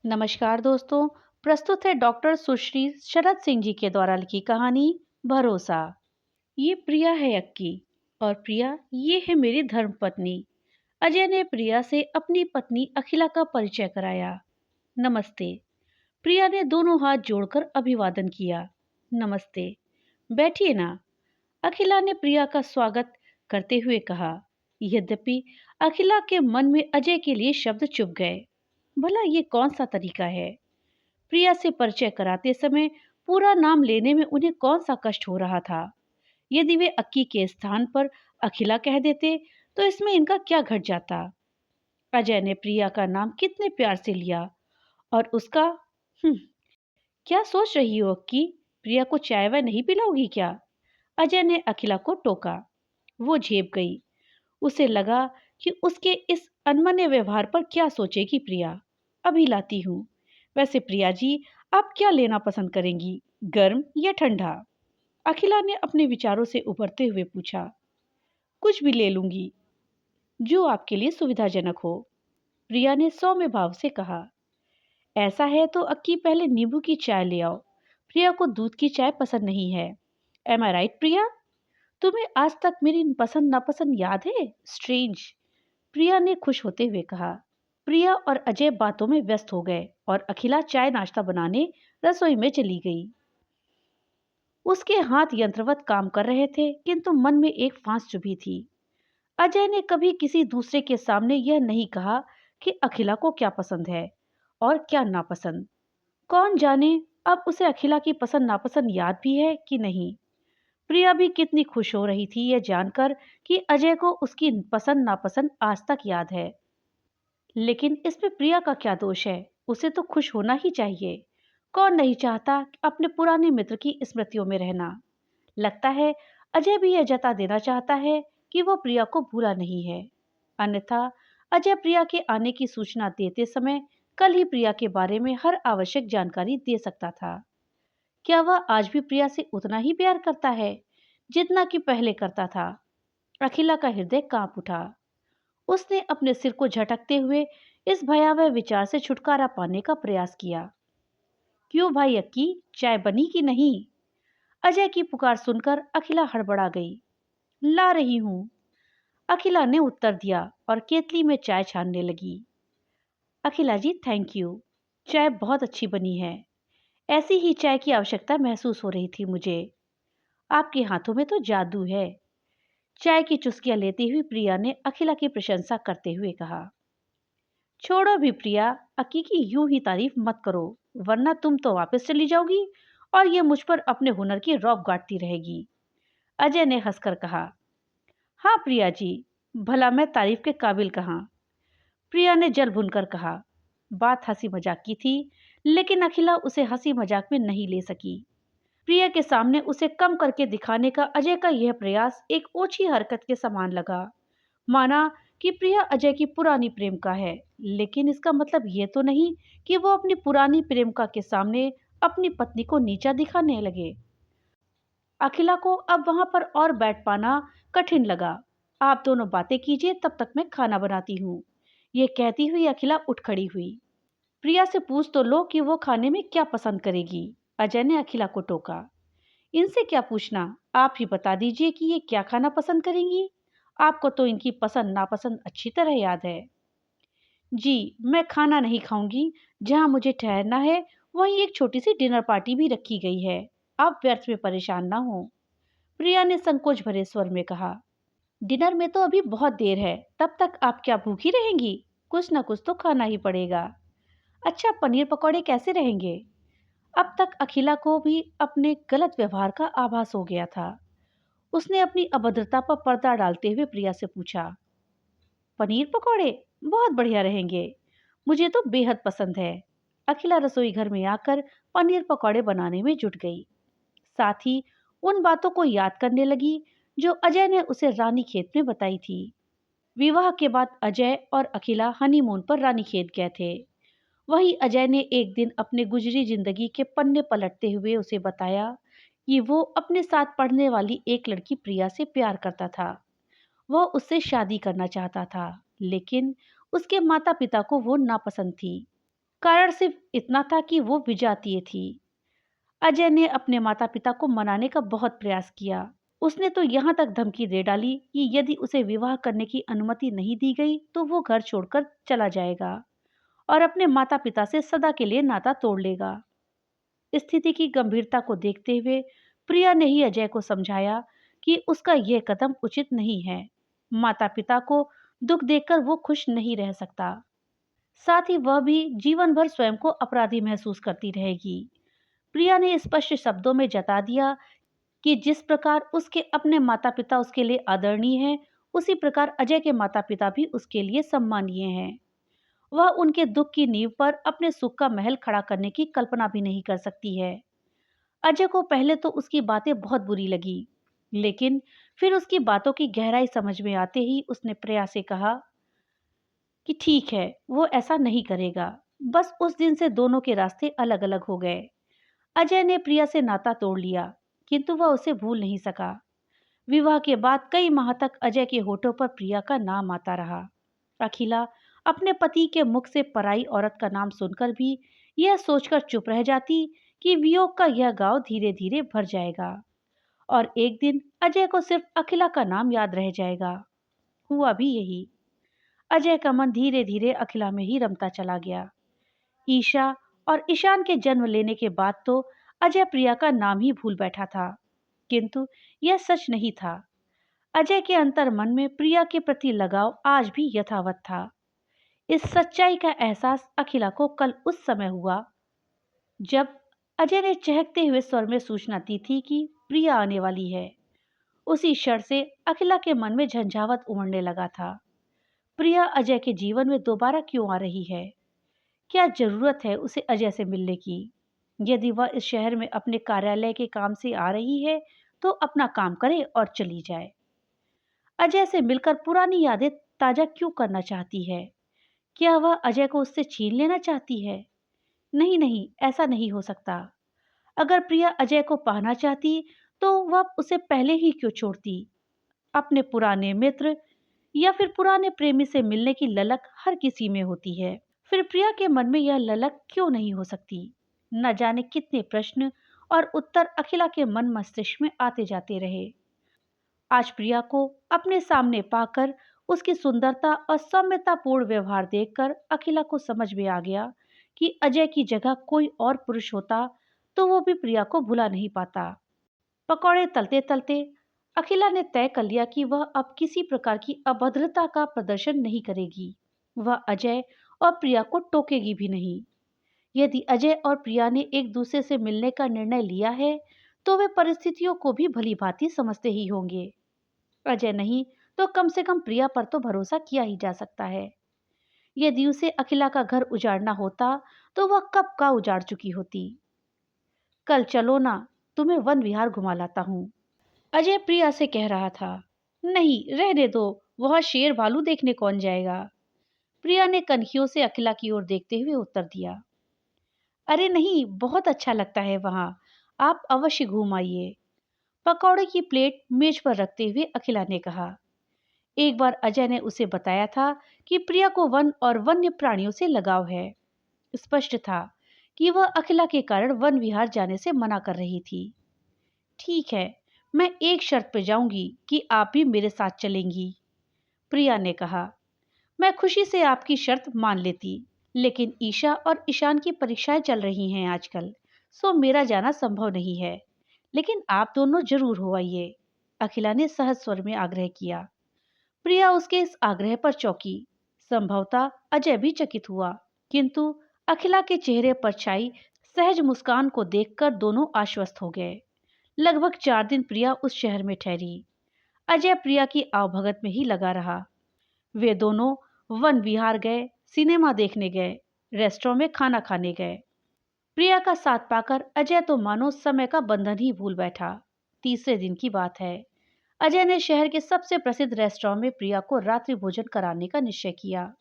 नमस्कार दोस्तों। प्रस्तुत है डॉक्टर सुश्री शरद सिंह जी के द्वारा लिखी कहानी भरोसा। ये प्रिया है अक्की और प्रिया ये है मेरी धर्मपत्नी। अजय ने प्रिया से अपनी पत्नी अखिला का परिचय कराया। नमस्ते। प्रिया ने दोनों हाथ जोड़कर अभिवादन किया। नमस्ते, बैठिए ना, अखिला ने प्रिया का स्वागत करते हुए कहा। यद्यपि अखिला के मन में अजय के लिए शब्द चुप गए। भला ये कौन सा तरीका है? प्रिया से परिचय कराते समय पूरा नाम लेने में उन्हें कौन सा कष्ट हो रहा था? यदि वे अक्की के स्थान पर अखिला कह देते तो इसमें इनका क्या घट जाता? अजय ने प्रिया का नाम कितने प्यार से लिया और उसका हम्म, क्या सोच रही हो अक्की? प्रिया को चाय वाय नहीं पिलाओगी क्या? अजय ने अखिला को टोका। वो झेप गई। उसे लगा कि उसके इस अनमने व्यवहार पर क्या सोचेगी प्रिया। अभी लाती हूँ। वैसे प्रिया जी, आप क्या लेना पसंद करेंगी, गर्म या ठंडा? अखिला ने अपने विचारों से उभरते हुए पूछा। कुछ भी ले लूंगी, जो आपके लिए सुविधाजनक हो, प्रिया ने सौम्य भाव से कहा। ऐसा है तो अक्की पहले नींबू की चाय ले आओ। प्रिया को दूध की चाय पसंद नहीं है। एम आई राइट प्रिया? तुम्हें आज तक मेरी पसंद नापसंद याद है? स्ट्रेंज, प्रिया ने खुश होते हुए कहा। प्रिया और अजय बातों में व्यस्त हो गए और अखिला चाय नाश्ता बनाने रसोई में चली गई। उसके हाथ यंत्रवत काम कर रहे थे, किंतु मन में एक फांस चुभी थी। अजय ने कभी किसी दूसरे के सामने यह नहीं कहा कि अखिला को क्या पसंद है और क्या नापसंद। कौन जाने अब उसे अखिला की पसंद नापसंद याद भी है कि नहीं। प्रिया भी कितनी खुश हो रही थी यह जानकर कि अजय को उसकी पसंद नापसंद आज तक याद है। लेकिन इसमें प्रिया का क्या दोष है? उसे तो खुश होना ही चाहिए। कौन नहीं चाहता अपने पुराने मित्र की स्मृतियों में रहना। लगता है अजय भी यह जता देना चाहता है कि वो प्रिया को भूला नहीं है। अन्यथा अजय प्रिया के आने की सूचना देते समय कल ही प्रिया के बारे में हर आवश्यक जानकारी दे सकता था। क्या वह आज भी प्रिया से उतना ही प्यार करता है जितना कि पहले करता था? अखिला का हृदय कांप उठा। उसने अपने सिर को झटकते हुए इस भयावह विचार से छुटकारा पाने का प्रयास किया। क्यों भाई अक्की, चाय बनी कि नहीं? अजय की पुकार सुनकर अखिला हड़बड़ा गई। ला रही हूं, अखिला ने उत्तर दिया और केतली में चाय छानने लगी। अखिला जी थैंक यू, चाय बहुत अच्छी बनी है। ऐसी ही चाय की आवश्यकता महसूस हो रही थी मुझे। आपके हाथों में तो जादू है। चाय की चुस्कियां लेती हुई प्रिया ने अखिला की प्रशंसा करते हुए कहा। छोड़ो भी प्रिया, अक्की की यूं ही तारीफ मत करो, वरना तुम तो वापस चली जाओगी और ये मुझ पर अपने हुनर की रौब गाटती रहेगी। अजय ने हंसकर कहा। हाँ प्रिया जी, भला मैं तारीफ के काबिल कहाँ? प्रिया ने जल भुनकर कहा। बात हंसी मजाक की थी, लेकिन अखिला उसे हंसी मजाक में नहीं ले सकी। प्रिया के सामने उसे कम करके दिखाने का अजय का यह प्रयास एक ओछी हरकत के समान लगा। माना कि प्रिया अजय की पुरानी प्रेमिका है, लेकिन इसका मतलब ये तो नहीं कि वो अपनी पुरानी प्रेमिका के सामने अपनी पत्नी को नीचा दिखाने लगे। अखिला को अब वहां पर और बैठ पाना कठिन लगा। आप दोनों बातें कीजिए, तब तक मैं खाना बनाती हूँ। ये कहती हुई अखिला उठ खड़ी हुई। प्रिया से पूछ तो लो कि वो खाने में क्या पसंद करेगी, अजय ने अखिला को टोका। इनसे क्या पूछना, आप ही बता दीजिए कि ये क्या खाना पसंद करेंगी। आपको तो इनकी पसंद नापसंद अच्छी तरह याद है। जी, मैं खाना नहीं खाऊंगी। जहां मुझे ठहरना है वहीं एक छोटी सी डिनर पार्टी भी रखी गई है। आप व्यर्थ में परेशान ना हो, प्रिया ने संकोच भरे स्वर में कहा। डिनर में तो अभी बहुत देर है, तब तक आप क्या भूखी रहेंगी? कुछ ना कुछ तो खाना ही पड़ेगा। अच्छा, पनीर पकौड़े कैसे रहेंगे? अब तक अखिला को भी अपने गलत व्यवहार का आभास हो गया था। उसने अपनी अभद्रता पर पर्दा डालते हुए प्रिया से पूछा। पनीर पकौड़े बहुत बढ़िया रहेंगे, मुझे तो बेहद पसंद है। अखिला रसोई घर में आकर पनीर पकौड़े बनाने में जुट गई। साथ ही उन बातों को याद करने लगी जो अजय ने उसे रानीखेत में बताई थी। विवाह के बाद अजय और अखिला हनीमून पर रानीखेत गए थे। वहीं अजय ने एक दिन अपने गुजरी जिंदगी के पन्ने पलटते हुए उसे बताया कि वो अपने साथ पढ़ने वाली एक लड़की प्रिया से प्यार करता था। वह उससे शादी करना चाहता था, लेकिन उसके माता पिता को वो नापसंद थी। कारण सिर्फ इतना था कि वो विजातीय थी। अजय ने अपने माता पिता को मनाने का बहुत प्रयास किया। उसने तो यहाँ तक धमकी दे डाली कि यदि उसे विवाह करने की अनुमति नहीं दी गई तो वो घर छोड़कर चला जाएगा और अपने माता पिता से सदा के लिए नाता तोड़ लेगा। स्थिति की गंभीरता को देखते हुए प्रिया ने ही अजय को समझाया कि उसका यह कदम उचित नहीं है। माता पिता को दुख देखकर वो खुश नहीं रह सकता। साथ ही वह भी जीवन भर स्वयं को अपराधी महसूस करती रहेगी। प्रिया ने स्पष्ट शब्दों में जता दिया कि जिस प्रकार उसके अपने माता-पिता उसके लिए आदरणीय हैं, उसी प्रकार अजय के माता-पिता भी उसके लिए सम्मानीय हैं। वह उनके दुख की नींव पर अपने सुख का महल खड़ा करने की कल्पना भी नहीं कर सकती है। अजय को पहले तो उसकी बातें बहुत बुरी लगी, लेकिन फिर उसकी बातों की गहराई समझ में आते ही उसने प्रिया से कहा कि ठीक है, वो ऐसा नहीं करेगा। बस उस दिन से दोनों के रास्ते अलग-अलग हो गए। अजय ने प्रिया से नाता तोड़ लिया, किंतु वह उसे भूल नहीं सका। विवाह के बाद कई माह तक अजय के होठों पर प्रिया का नाम आता रहा। अखिला अपने पति के मुख से पराई औरत का नाम सुनकर भी यह सोचकर चुप रह जाती कि वियोग का यह गांव धीरे धीरे भर जाएगा और एक दिन अजय को सिर्फ अखिला का नाम याद रह जाएगा। हुआ भी यही। अजय का मन धीरे धीरे अखिला में ही रमता चला गया। ईशा और ईशान के जन्म लेने के बाद तो अजय प्रिया का नाम ही भूल बैठा था, किंतु यह सच नहीं था। अजय के अंतर मन में प्रिया के प्रति लगाव आज भी यथावत था। इस सच्चाई का एहसास अखिला को कल उस समय हुआ जब अजय ने चहकते हुए स्वर में सूचना दी थी कि प्रिया आने वाली है। उसी क्षण से अखिला के मन में झंझावत उमड़ने लगा था। प्रिया अजय के जीवन में दोबारा क्यों आ रही है? क्या जरूरत है उसे अजय से मिलने की? यदि वह इस शहर में अपने कार्यालय के काम से आ रही है तो अपना काम करे और चली जाए। अजय से मिलकर पुरानी यादें ताजा क्यों करना चाहती है? क्या वह अजय को उससे छीन लेना चाहती है? नहीं नहीं, ऐसा नहीं हो सकता। अगर प्रिया अजय को पाना चाहती तो वह उसे पहले ही क्यों छोड़ती? अपने पुराने मित्र या फिर पुराने प्रेमी से मिलने की ललक हर किसी में होती है, फिर प्रिया के मन में यह ललक क्यों नहीं हो सकती? न जाने कितने प्रश्न और उत्तर अखिला के मन मस्तिष्क में आते जाते रहे। आज प्रिया को अपने सामने पाकर उसकी सुंदरता और सौम्यतापूर्ण व्यवहार देखकर अखिला को समझ में आ गया कि अजय की जगह कोई और पुरुष होता तो वो भी प्रिया को भुला नहीं पाता। पकौड़े तलते तलते अखिला ने तय कर लिया कि वह अब किसी प्रकार की अभद्रता का प्रदर्शन नहीं करेगी। वह अजय और प्रिया को टोकेगी भी नहीं। यदि अजय और प्रिया ने एक दूसरे से मिलने का निर्णय लिया है तो वे परिस्थितियों को भी भली भांति समझते ही होंगे। अजय नहीं तो कम से कम प्रिया पर तो भरोसा किया ही जा सकता है। यदि उसे अखिला का घर उजाड़ना होता तो वह कब का उजाड़ चुकी होती। कल चलो ना, तुम्हें वन विहार घुमा लाता हूँ, अजय प्रिया से कह रहा था। नहीं, रहने दो, वहां शेर भालू देखने कौन जाएगा? प्रिया ने कनखियों से अखिला की ओर देखते हुए उत्तर दिया। अरे नहीं, बहुत अच्छा लगता है वहां, आप अवश्य घूम आइए। पकौड़े की प्लेट मेज पर रखते हुए अखिला ने कहा। एक बार अजय ने उसे बताया था कि प्रिया को वन और वन्य प्राणियों से लगाव है। स्पष्ट था कि वह अखिला के कारण वन विहार जाने से मना कर रही थी। ठीक है, मैं एक शर्त पे जाऊंगी कि आप भी मेरे साथ चलेंगी, प्रिया ने कहा। मैं खुशी से आपकी शर्त मान लेती, लेकिन ईशा और ईशान की परीक्षाएं चल रही हैं आजकल, सो मेरा जाना संभव नहीं है। लेकिन आप दोनों जरूर हो आइए, अखिला ने सहज स्वर में आग्रह किया। प्रिया उसके इस आग्रह पर चौंकी। संभवतः अजय भी चकित हुआ, किंतु अखिला के चेहरे पर छाई सहज मुस्कान को देखकर दोनों आश्वस्त हो गए। लगभग 4 दिन प्रिया उस शहर में ठहरी। अजय प्रिया की आवभगत में ही लगा रहा। वे दोनों वन विहार गए, सिनेमा देखने गए, रेस्टोरेंट में खाना खाने गए। प्रिया का साथ पाकर अजय तो मानो समय का बंधन ही भूल बैठा। तीसरे दिन की बात है। अजय ने शहर के सबसे प्रसिद्ध रेस्टोरेंट में प्रिया को रात्रि भोजन कराने का निश्चय किया।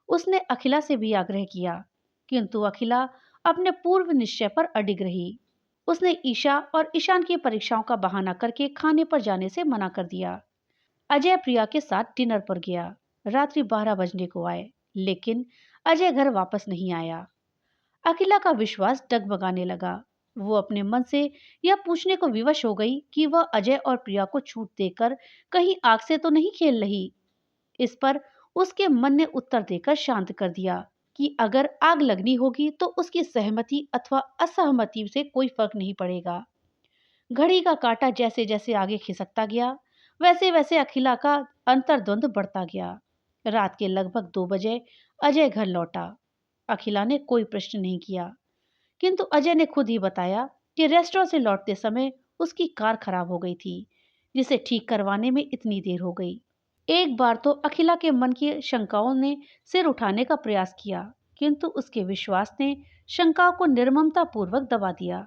उसने अखिला से भी आग्रह किया, किंतु अखिला अपने पूर्व निश्चय पर अडिग रही। उसने ईशा और ईशान की परीक्षाओं का बहाना करके खाने पर जाने से मना कर दिया। अजय प्रिया के साथ डिनर पर गया। रात्रि 12 बजने को आए, लेकिन अजय घर वापस नहीं आया। अखिला का विश्वास डगमगाने लगा। वो अपने मन से यह पूछने को विवश हो गई कि वह अजय और प्रिया को छूट देकर कहीं आग से तो नहीं खेल रही। इस पर उसके मन ने उत्तर देकर शांत कर दिया कि अगर आग लगनी होगी तो उसकी सहमति अथवा असहमति से कोई फर्क नहीं पड़ेगा। घड़ी का काटा जैसे जैसे आगे खिसकता गया, वैसे वैसे अखिला का अंतर्द्वंद बढ़ता गया। रात के लगभग 2 बजे अजय घर लौटा। अखिला ने कोई प्रश्न नहीं किया, किंतु अजय ने खुद ही बताया कि रेस्टोरेंट से लौटते समय उसकी कार खराब हो गई थी, जिसे ठीक करवाने में इतनी देर हो गई। एक बार तो अखिला के मन की शंकाओं ने सिर उठाने का प्रयास किया, किंतु उसके विश्वास ने शंकाओं को निर्ममता पूर्वक दबा दिया।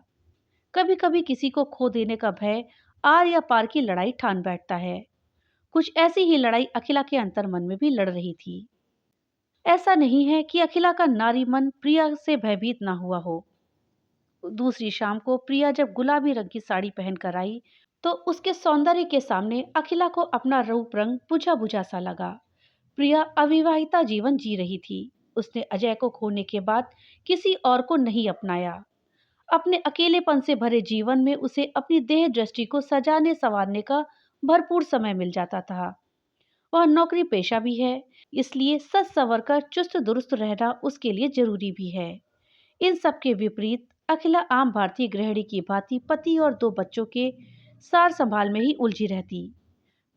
कभी कभी किसी को खो देने का भय आर या पार की लड़ाई ठान बैठता है। कुछ ऐसी ही लड़ाई अखिला के अंतर मन में भी लड़ रही थी। ऐसा नहीं है कि अखिला का नारी मन प्रिया से भयभीत ना हुआ हो। दूसरी शाम को प्रिया जब गुलाबी रंग की साड़ी पहनकर आई तो उसके सौंदर्य के सामने अखिला को अपना रूप रंग बुझा बुझा सा लगा। प्रिया अविवाहिता जीवन जी रही थी। उसने अजय को खोने के बाद किसी और को नहीं अपनाया। अपने अकेलेपन से भरे जीवन में उसे अपनी देह दृष्टि को सजाने संवारने का भरपूर समय मिल जाता था। वह नौकरी पेशा भी है, इसलिए सज संवर कर चुस्त दुरुस्त रहना उसके लिए जरूरी भी है। इन सब के विपरीत अखिला आम भारतीय गृहिणी की भांति पति और 2 बच्चों के सार संभाल में ही उलझी रहती।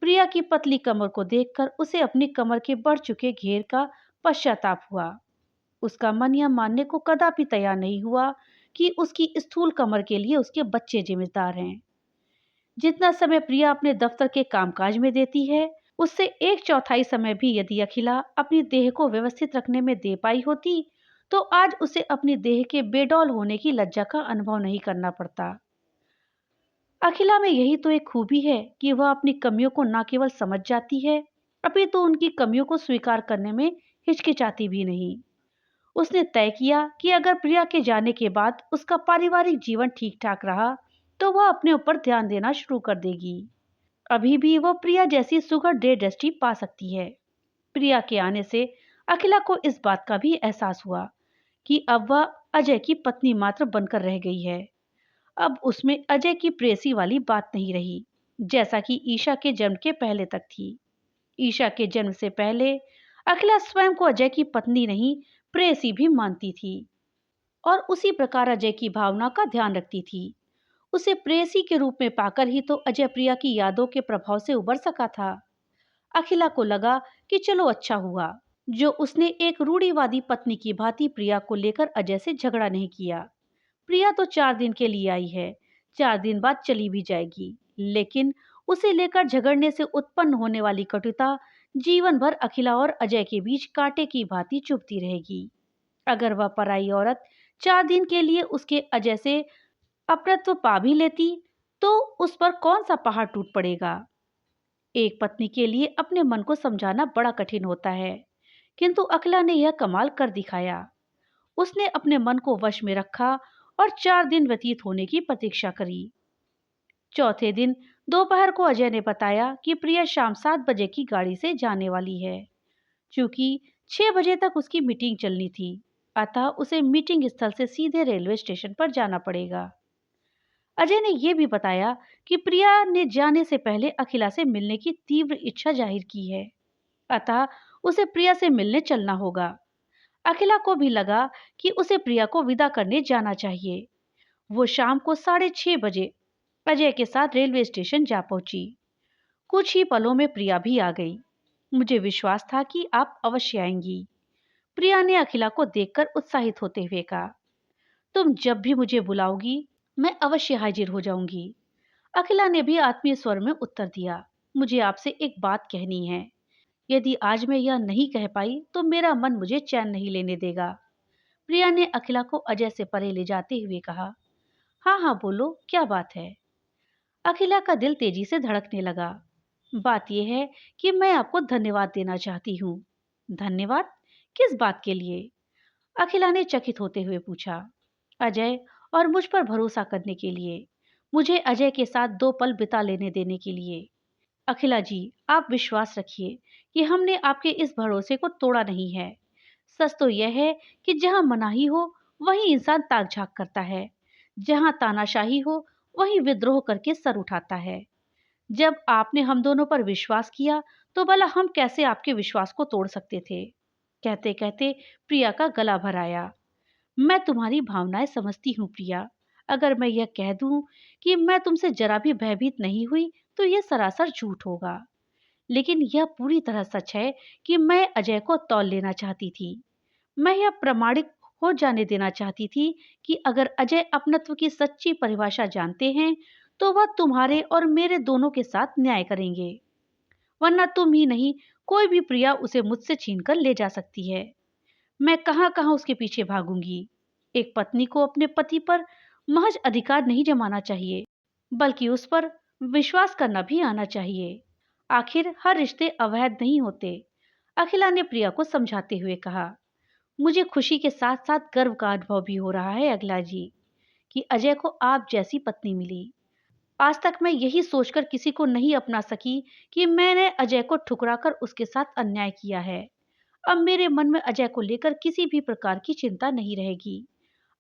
प्रिया की पतली कमर को देखकर उसे अपनी कमर के बढ़ चुके घेर का पश्चाताप हुआ। उसका मन यह मानने को कदापि तैयार नहीं हुआ कि उसकी स्थूल कमर के लिए उसके बच्चे जिम्मेदार हैं। जितना समय प्रिया अपने दफ्तर के कामकाज में देती है, उससे 1/4 समय भी यदि अखिला अपनी देह को व्यवस्थित रखने में दे पाई होती, तो आज उसे अपनी देह के बेडौल होने की लज्जा का अनुभव नहीं करना पड़ता। अखिला में यही तो एक खूबी है कि वह अपनी कमियों को न केवल समझ जाती है, अपितु उनकी कमियों को स्वीकार करने में हिचकिचाती भी नहीं। उसने तय किया कि अगर प्रिया के जाने के बाद उसका पारिवारिक जीवन ठीक ठाक रहा, तो वह अपने ऊपर ध्यान देना शुरू कर देगी। अभी भी वो प्रिया जैसी सुघड़ डेढ़ दृष्टि पा सकती है। प्रिया के आने से अखिला को इस बात का भी एहसास हुआ कि अब वह अजय की पत्नी मात्र बनकर रह गई है। अब उसमें अजय की प्रेयसी वाली बात नहीं रही, जैसा कि ईशा के जन्म के पहले तक थी। ईशा के जन्म से पहले अखिला स्वयं को अजय की पत्नी नहीं, प्रेयसी भी मानती थी और उसी प्रकार अजय की भावना का ध्यान रखती थी। उसे प्रेयसी के रूप में पाकर ही तो अजय प्रिया की यादों के प्रभाव से उबर सका था। अखिला को लगा कि चलो अच्छा हुआ जो उसने एक रूढ़िवादी पत्नी की भांति प्रिया को लेकर अजय से झगड़ा नहीं किया। प्रिया तो 4 दिन के लिए आई है, 4 दिन बाद चली भी जाएगी, लेकिन उसे लेकर झगड़ने से उत्पन्न होने वाली कटुता जीवन भर अखिला और अजय के बीच कांटे की भांति चुभती रहेगी। अगर वह पराई औरत 4 दिन के लिए उसके अजय से अपनत्व पा भी लेती, तो उस पर कौन सा पहाड़ टूट पड़ेगा। एक पत्नी के लिए अपने मन को समझाना बड़ा कठिन होता है, किंतु अखिला ने यह कमाल कर दिखाया। उसने अपने मन को वश में रखा और 4 दिन व्यतीत होने की प्रतीक्षा करी। चौथे दिन दोपहर को अजय ने बताया कि प्रिया शाम 7 बजे की गाड़ी से जाने वाली है। चूंकि 6 बजे तक उसकी मीटिंग चलनी थी, अतः उसे मीटिंग स्थल से सीधे रेलवे स्टेशन पर जाना पड़ेगा। अजय ने यह भी बताया कि प्रिया ने जाने से पहले अखिला से मिलने की तीव्र इच्छा जाहिर की है, अतः उसे प्रिया से मिलने चलना होगा। अखिला को भी लगा कि उसे प्रिया को विदा करने जाना चाहिए। वो शाम को 6:30 बजे अजय के साथ रेलवे स्टेशन जा पहुंची। कुछ ही पलों में प्रिया भी आ गई। मुझे विश्वास था कि आप अवश्य आएंगी, प्रिया ने अखिला को देखकर उत्साहित होते हुए कहा। तुम जब भी मुझे बुलाओगी, मैं अवश्य हाजिर हो जाऊंगी। अखिला ने भी आत्मीय स्वर में उत्तर दिया। मुझे आपसे एक बात कहनी है। यदि आज मैं यह नहीं कह पाई तो मेरा मन मुझे चैन नहीं लेने देगा। प्रिया ने अखिला को अजय से परे ले जाते हुए कहा। हाँ हाँ बोलो, क्या बात है। अखिला का दिल तेजी से धड़कने लगा। बात यह है कि मैं आपको धन्यवाद देना चाहती हूँ। धन्यवाद? किस बात के लिए? अखिला ने चकित होते हुए पूछा। अजय और मुझ पर भरोसा करने के लिए, मुझे अजय के साथ 2 पल बिता लेने देने के लिए। अखिला जी, आप विश्वास रखिए कि हमने आपके इस भरोसे को तोड़ा नहीं है। सच तो यह है कि जहां मनाही हो वहीं इंसान ताक झांक करता है। जहां तानाशाही हो, वहीं विद्रोह करके सर उठाता है। जब आपने हम दोनों पर विश्वास किया, तो भला हम कैसे आपके विश्वास को तोड़ सकते थे? कहते कहते प्रिया का गला भर आया। मैं तुम्हारी भावनाएं समझती हूँ प्रिया। अगर मैं यह कह दूं कि मैं तुमसे जरा भी भयभीत नहीं हुई, तो यह सरासर झूठ होगा। लेकिन यह पूरी तरह सच है कि मैं अजय को तौल लेना चाहती थी। मैं यह प्रमाणित हो जाने देना चाहती थी कि अगर अजय अपनत्व की सच्ची परिभाषा जानते हैं, तो वह तुम्हारे और मेरे दोनों के साथ न्याय करेंगे। वरना तुम ही नहीं, कोई भी प्रिया उसे मुझसे छीनकर ले जा सकती है। मैं कहां कहां उसके पीछे भागूंगी। एक पत्नी को अपने पति पर महज अधिकार नहीं जमाना चाहिए, बल्कि उस पर विश्वास करना भी आना चाहिए। आखिर हर रिश्ते अवैध नहीं होते। अखिला ने प्रिया को समझाते हुए कहा। मुझे खुशी के साथ साथ गर्व का अनुभव भी हो रहा है अखिला जी, कि अजय को आप जैसी पत्नी मिली। आज तक मैं यही सोचकर किसी को नहीं अपना सकी कि मैंने अजय को ठुकराकर उसके साथ अन्याय किया है। अब मेरे मन में अजय को लेकर किसी भी प्रकार की चिंता नहीं रहेगी।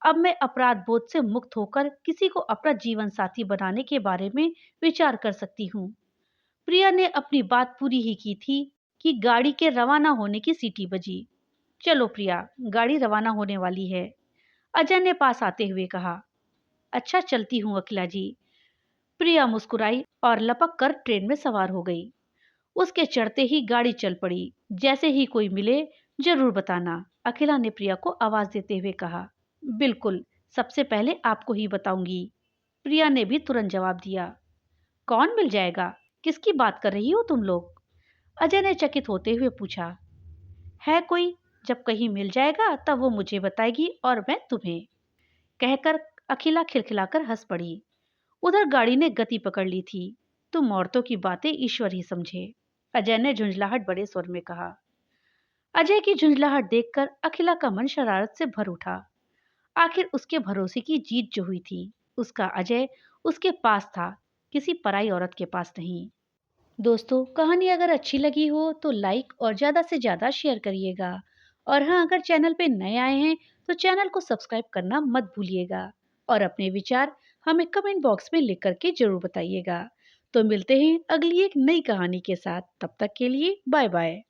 अब मैं अपराध बोध से मुक्त होकर किसी को अपना जीवन साथी बनाने के बारे में विचार कर सकती हूँ। प्रिया ने अपनी बात पूरी ही की थी कि गाड़ी के रवाना होने की सीटी बजी। चलो प्रिया, गाड़ी रवाना होने वाली है, अजय ने पास आते हुए कहा। अच्छा, चलती हूँ अखिला जी। प्रिया मुस्कुराई और लपक कर ट्रेन में सवार हो गई। उसके चढ़ते ही गाड़ी चल पड़ी। जैसे ही कोई मिले, जरूर बताना, अखिला ने प्रिया को आवाज देते हुए कहा। बिल्कुल, सबसे पहले आपको ही बताऊंगी, प्रिया ने भी तुरंत जवाब दिया। कौन मिल जाएगा? किसकी बात कर रही हो तुम लोग? अजय ने चकित होते हुए पूछा। है कोई? जब कहीं मिल जाएगा तब वो मुझे बताएगी और मैं तुम्हें, कहकर अखिला खिलखिलाकर हंस पड़ी। उधर गाड़ी ने गति पकड़ ली थी। तुम औरतों की बातें ईश्वर ही समझे, अजय ने झुंझलाहट बड़े स्वर में कहा। अजय की झुंझलाहट देखकर अखिला का मन शरारत से भर उठा। आखिर उसके भरोसे की जीत जो हुई थी, उसका अजय उसके पास था, किसी पराई औरत के पास नहीं। दोस्तों, कहानी अगर अच्छी लगी हो तो लाइक और ज़्यादा से ज़्यादा शेयर करिएगा। और हाँ, अगर चैनल पे नए आए हैं तो चैनल को सब्सक्राइब करना मत भूलिएगा। और अपने विचार हमें कमेंट बॉक्स में लिख करके ज़रूर बताइएगा। तो मिलते हैं अगली एक नई कहानी के साथ। तब तक के लिए बाय बाय।